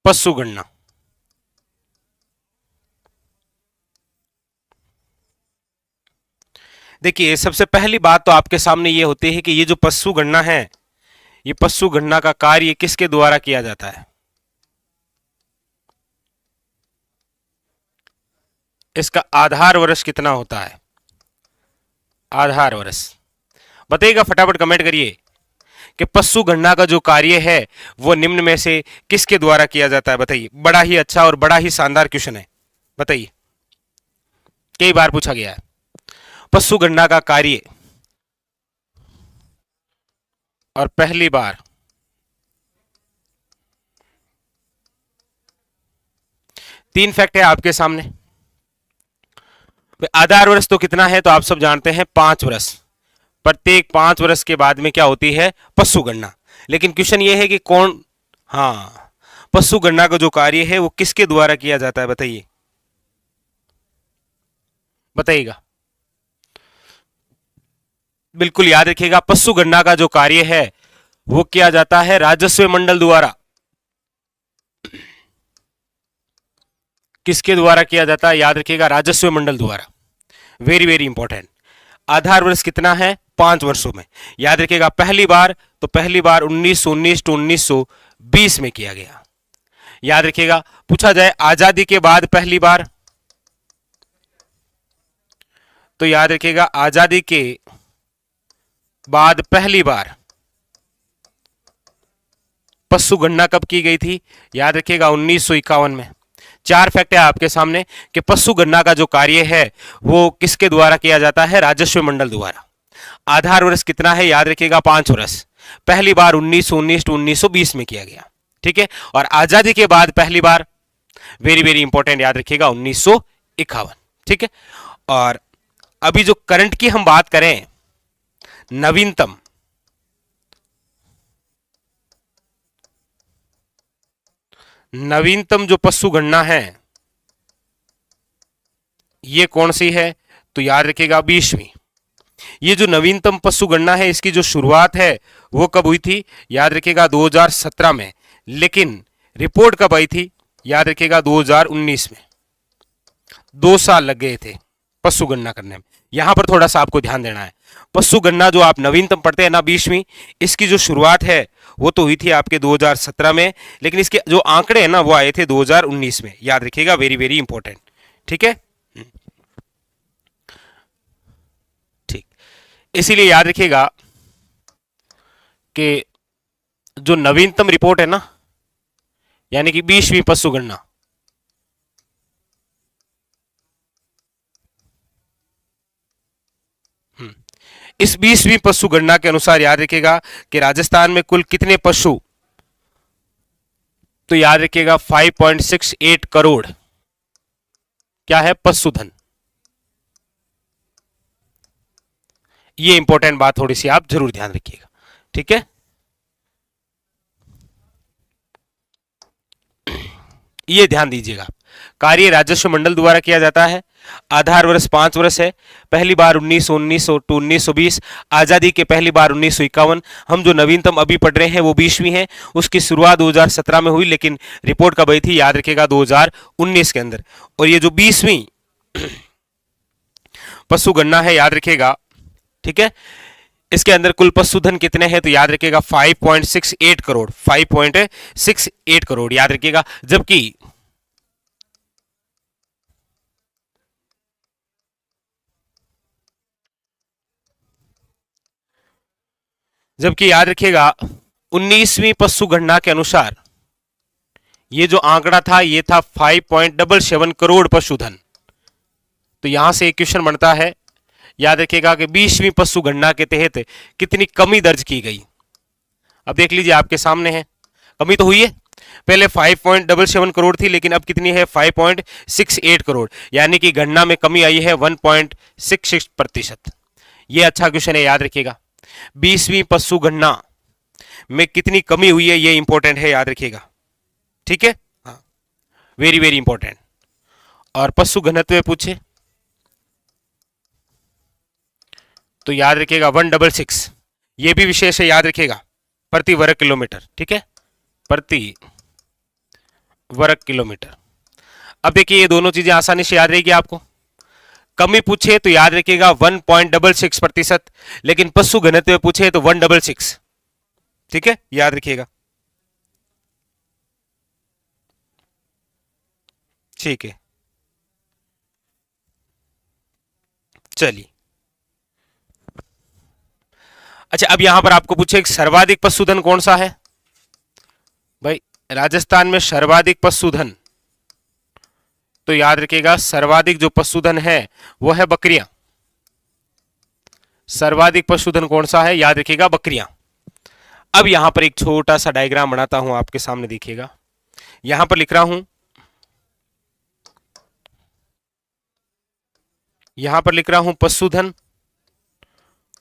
पशु गणना। देखिए सबसे पहली बात तो आपके सामने ये होती है कि ये जो पशु गणना है, ये पशु गणना का कार्य किसके द्वारा किया जाता है? इसका आधार वर्ष कितना होता है? आधार वर्ष बताइएगा, फटाफट कमेंट करिए कि पशु गणना का जो कार्य है वो निम्न में से किसके द्वारा किया जाता है? बताइए। बड़ा ही अच्छा और बड़ा ही शानदार क्वेश्चन है, बताइए। कई बार पूछा गया है पशु गणना का कार्य, और पहली बार तीन फैक्ट है आपके सामने। आधार वर्ष तो कितना है तो आप सब जानते हैं 5 वर्ष। प्रत्येक 5 वर्ष के बाद में क्या होती है? पशु गणना। लेकिन क्वेश्चन ये है कि कौन, हाँ, पशु गणना का जो कार्य है वो किसके द्वारा किया जाता है? बताइए, बताइएगा। बिल्कुल याद रखिएगा, पशु गणना का जो कार्य है वो किया जाता है राजस्व मंडल द्वारा। किसके द्वारा किया जाता है? याद रखिएगा, राजस्व मंडल द्वारा। Very very important. आधार वर्ष कितना है? 5 वर्षों में। याद रखिएगा, पहली बार 1919 टू 1920 में किया गया। याद रखिएगा, पूछा जाए आजादी के बाद पहली बार, तो याद रखिएगा आजादी के बाद पहली बार पशु गणना कब की गई थी? याद रखिएगा 1951 में। 4 फैक्ट है आपके सामने कि पशु गणना का जो कार्य है वो किसके द्वारा किया जाता है? राजस्व मंडल द्वारा। आधार वर्ष कितना है? याद रखिएगा 5 वर्ष। पहली बार 1919 टू 1920 में किया गया, ठीक है। और आजादी के बाद पहली बार, वेरी वेरी इंपॉर्टेंट, याद रखिएगा 1951, ठीक है। और अभी जो करंट की हम बात करें, नवीनतम नवीनतम जो पशु गणना है ये कौन सी है? तो याद रखिएगा 20वीं। ये जो नवीनतम पशु गणना है इसकी जो शुरुआत है वो कब हुई थी? याद रखिएगा 2017 में। लेकिन रिपोर्ट कब आई थी? याद रखिएगा 2019 में। 2 साल लग गए थे पशु गणना करने में। यहां पर थोड़ा सा आपको ध्यान देना है। पशु गणना जो आप नवीनतम पढ़ते हैं ना 20वीं, इसकी जो शुरुआत है वो तो हुई थी आपके 2017 में, लेकिन इसके जो आंकड़े हैं ना वो आए थे 2019 में। याद रखिएगा, वेरी वेरी इंपॉर्टेंट, ठीक है। ठीक, इसीलिए याद रखिएगा कि जो नवीनतम रिपोर्ट है ना, यानी कि 20वीं पशु गणना, इस 20वीं पशु गणना के अनुसार याद रखिएगा कि राजस्थान में कुल कितने पशु, तो याद रखिएगा 5.68 करोड़ क्या है? पशुधन। ये इंपॉर्टेंट बात थोड़ी सी आप जरूर ध्यान रखिएगा, ठीक है। ये ध्यान दीजिएगा, कार्य राजस्व मंडल द्वारा किया जाता है। आधार वर्ष 5 वर्ष है। पहली बार 1919 टू 1920। आजादी के पहली बार 1951। हम जो नवीनतम अभी पढ़ रहे हैं वो 20वीं है। उसकी शुरुआत 2017 में हुई, लेकिन रिपोर्ट कब आई थी? याद रखिएगा 2019 के अंदर। और ये जो 20वीं पशु गणना है, याद रखिएगा, ठीक है, इसके अंदर कुल पशुधन कितने हैं? तो याद रखिएगा 5.68 करोड़। 5.68 करोड़ याद रखिएगा। जबकि याद रखिएगा 19वीं पशु गणना के अनुसार ये जो आंकड़ा था ये था 5.77 करोड़ पशुधन। तो यहां से एक क्वेश्चन बनता है, याद रखिएगा कि 20वीं पशु गणना के तहत कितनी कमी दर्ज की गई। अब देख लीजिए आपके सामने है, कमी तो हुई है। पहले 5.77 करोड़ थी, लेकिन अब कितनी है? 5.68 करोड़, यानी कि गणना में कमी आई है 1.66%। यह अच्छा क्वेश्चन है, याद रखिएगा। 20वीं पशु गणना में कितनी कमी हुई है ये इंपॉर्टेंट है, याद रखिएगा, ठीक है। हाँ, वेरी वेरी इंपॉर्टेंट। और पशु घनत्व पूछे तो याद रखिएगा 166। ये भी विशेष है, याद रखिएगा, प्रति वर्ग किलोमीटर, ठीक है, प्रति वर्ग किलोमीटर। अब देखिए ये दोनों चीजें आसानी से याद रहेगी आपको। कमी पूछे तो याद रखिएगा 1.66%, लेकिन पशु घनत्व पूछे तो 166। ठीक है, याद रखिएगा। ठीक है, चलिए। अच्छा, अब यहां पर आपको पूछे सर्वाधिक पशुधन कौन सा है भाई? राजस्थान में सर्वाधिक पशुधन, तो याद रखिएगा सर्वाधिक जो पशुधन है वो है बकरियां। सर्वाधिक पशुधन कौन सा है? याद रखिएगा बकरियां। अब यहां पर एक छोटा सा डायग्राम बनाता हूं आपके सामने, देखिएगा। यहां पर लिख रहा हूं, यहां पर लिख रहा हूं पशुधन,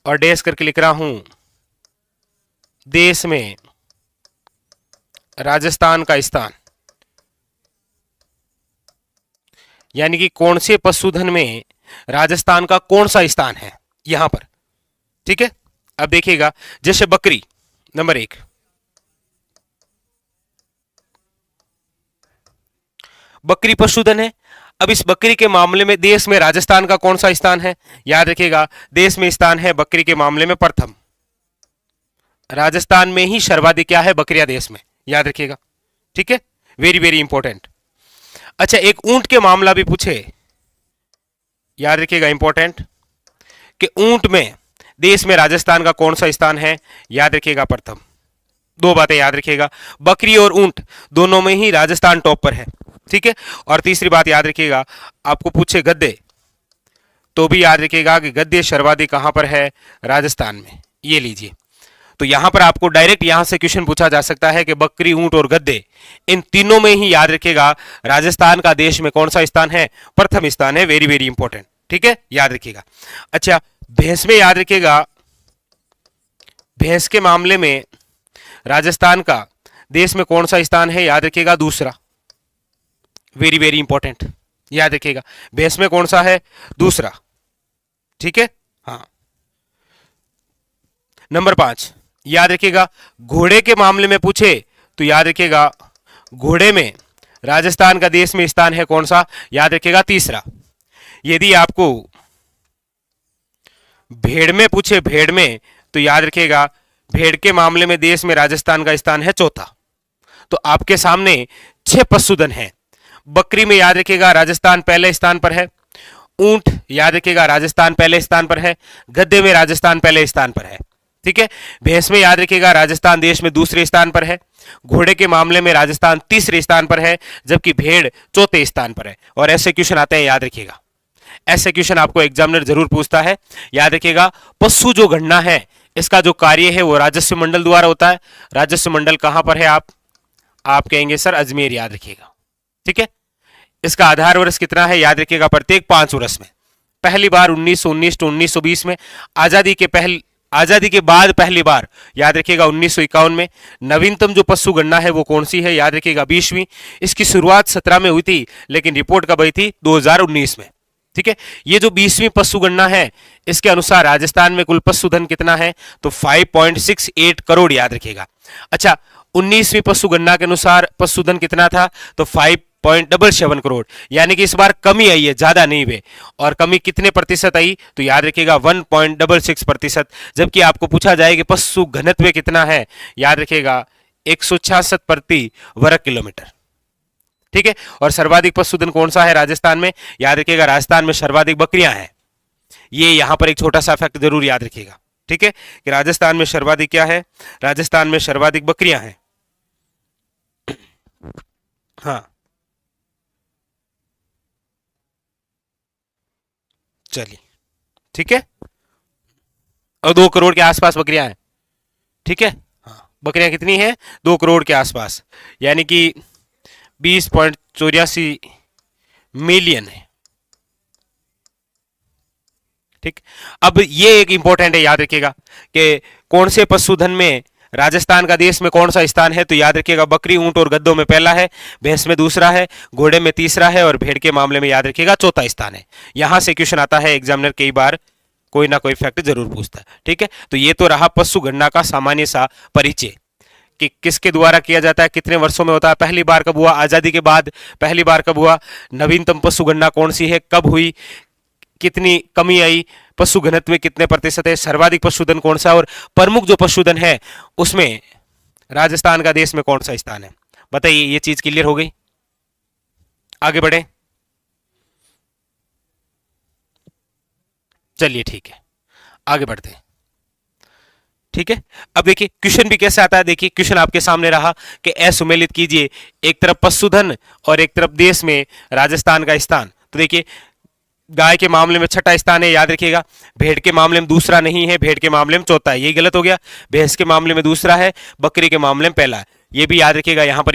और डैश करके लिख रहा हूं देश में राजस्थान का स्थान, यानी कि कौन से पशुधन में राजस्थान का कौन सा स्थान है यहां पर। ठीक है, अब देखिएगा, जैसे बकरी नंबर 1, बकरी पशुधन है। अब इस बकरी के मामले में देश में राजस्थान का कौन सा स्थान है? याद रखिएगा देश में स्थान है बकरी के मामले में प्रथम। राजस्थान में ही सर्वाधिक क्या है? बकरियां देश में, याद रखिएगा। ठीक है, वेरी वेरी इंपॉर्टेंट। अच्छा, एक ऊंट के मामला भी पूछे, याद रखिएगा इंपॉर्टेंट, कि ऊंट में देश में राजस्थान का कौन सा स्थान है? याद रखिएगा प्रथम। दो बातें याद रखिएगा, बकरी और ऊंट दोनों में ही राजस्थान टॉप पर है। ठीक है, और तीसरी बात याद रखिएगा, आपको पूछे गद्दे, तो भी याद रखिएगा कि गद्दे सर्वाधिक कहां पर है? राजस्थान में। ये लीजिए, तो यहां पर आपको डायरेक्ट यहां से क्वेश्चन पूछा जा सकता है कि बकरी, ऊंट और गद्दे, इन तीनों में ही याद रखिएगा राजस्थान का देश में कौन सा स्थान है? प्रथम स्थान है। Very very important. ठीक है, याद रखिएगा। अच्छा, भैंस में याद रखिएगा, भैंस के मामले में राजस्थान का देश में कौन सा स्थान है? याद रखिएगा दूसरा। वेरी वेरी इंपॉर्टेंट, याद रखिएगा भैंस में कौन सा है? दूसरा। ठीक है, हाँ। नंबर 5 याद रखिएगा, घोड़े के मामले में पूछे तो याद रखिएगा घोड़े में राजस्थान का देश में स्थान है कौन सा? याद रखिएगा तीसरा। यदि आपको भेड़ में पूछे, भेड़ में, तो याद रखिएगा भेड़ के मामले में देश में राजस्थान का स्थान है चौथा। तो आपके सामने 6 पशुधन है। बकरी में याद रखिएगा राजस्थान पहले स्थान पर है, ऊंट याद रखिएगा राजस्थान पहले स्थान पर है, गद्दे में राजस्थान पहले स्थान पर है। ठीक है, भैंस में याद रखिएगा राजस्थान देश में दूसरे स्थान पर है, घोड़े के मामले में राजस्थान तीसरे स्थान पर है, जबकि भेड़ चौथे स्थान पर है। और ऐसे क्वेश्चन आते हैं, याद रखिएगा ऐसे क्वेश्चन आपको एग्जामिनर जरूर पूछता है। याद रखिएगा पशु जो गणना है इसका जो कार्य है वो राजस्व मंडल द्वारा होता है। राजस्व मंडल कहां पर है? आप कहेंगे सर अजमेर, याद रखिएगा। ठीक है, इसका आधार वर्ष कितना है? याद रखिएगा प्रत्येक 5 वर्ष में। पहली बार 1919 टू 1920 में, आजादी के बाद पहली बार याद रखिएगा 1951 में। नवीनतम जो पशु गणना है वो कौन सी है? याद रखिएगा 20वीं। इसकी शुरुआत 17 में हुई थी, लेकिन रिपोर्ट कब आई थी? 2019 में। ठीक है, ये जो 20वीं पशु गणना है इसके अनुसार राजस्थान में कुल पशुधन कितना है? तो 5.68 करोड़, याद रखिएगा। अच्छा, 19वीं पशु गणना के अनुसार पशुधन कितना था? तो 5.77 करोड़, यानी कि इस बार कमी आई है, ज्यादा नहीं हुए। और कमी कितने प्रतिशत आई? तो याद रखिएगा 1.66%। जबकि आपको पूछा जाए कि पशु घनत्व कितना है, याद रखिएगा 166 प्रति वर्ग किलोमीटर। ठीक है, और सर्वाधिक पशुधन कौन सा है राजस्थान में? याद रखिएगा राजस्थान में सर्वाधिक बकरियां हैं। ये यहां पर एक छोटा सा फैक्ट जरूर याद रखिएगा। ठीक है, कि राजस्थान में सर्वाधिक क्या है? राजस्थान में सर्वाधिक बकरियां हैं। हाँ, चलिए, ठीक है, और 2 करोड़ के आसपास बकरियां हैं। ठीक है, हाँ, बकरियां कितनी हैं? 2 करोड़ के आसपास, यानी कि 20.84 मिलियन है। ठीक, अब ये एक इंपॉर्टेंट है, याद रखिएगा कि कौन से पशुधन में राजस्थान का देश में कौन सा स्थान है? तो याद रखिएगा बकरी, ऊंट और गद्दों में पहला है, भैंस में दूसरा है, घोड़े में तीसरा है, और भेड़ के मामले में याद रखिएगा चौथा स्थान है। यहां से क्वेश्चन आता है, एग्जामिनर कई बार कोई ना कोई फैक्ट जरूर पूछता है। ठीक है, तो ये तो रहा पशु गणना का सामान्य सा परिचय कि किसके द्वारा किया जाता है, कितने वर्षों में होता है, पहली बार कब हुआ, आजादी के बाद पहली बार कब हुआ, नवीनतम पशु गणना कौन सी है, कब हुई, कितनी कमी आई, पशु घनत्व में कितने प्रतिशत है, सर्वाधिक पशुधन कौन सा, और प्रमुख जो पशुधन है उसमें राजस्थान का देश में कौन सा स्थान है। बताइए, ये चीज क्लियर हो गई। आगे बढ़े, चलिए ठीक है, आगे बढ़ते हैं। ठीक है, अब देखिए क्वेश्चन भी कैसे आता है। देखिए क्वेश्चन आपके सामने रहा कि असुमेलित कीजिए, एक तरफ पशुधन और एक तरफ देश में राजस्थान का स्थान। तो देखिए गाय के मामले में छठा स्थान है, याद रखिएगा। भेड़ के मामले में दूसरा नहीं है, भेड़ के मामले में चौथा है, यही गलत हो गया। भैंस के मामले में दूसरा है, बकरी के मामले में पहला है, ये भी याद रखिएगा। यहां पर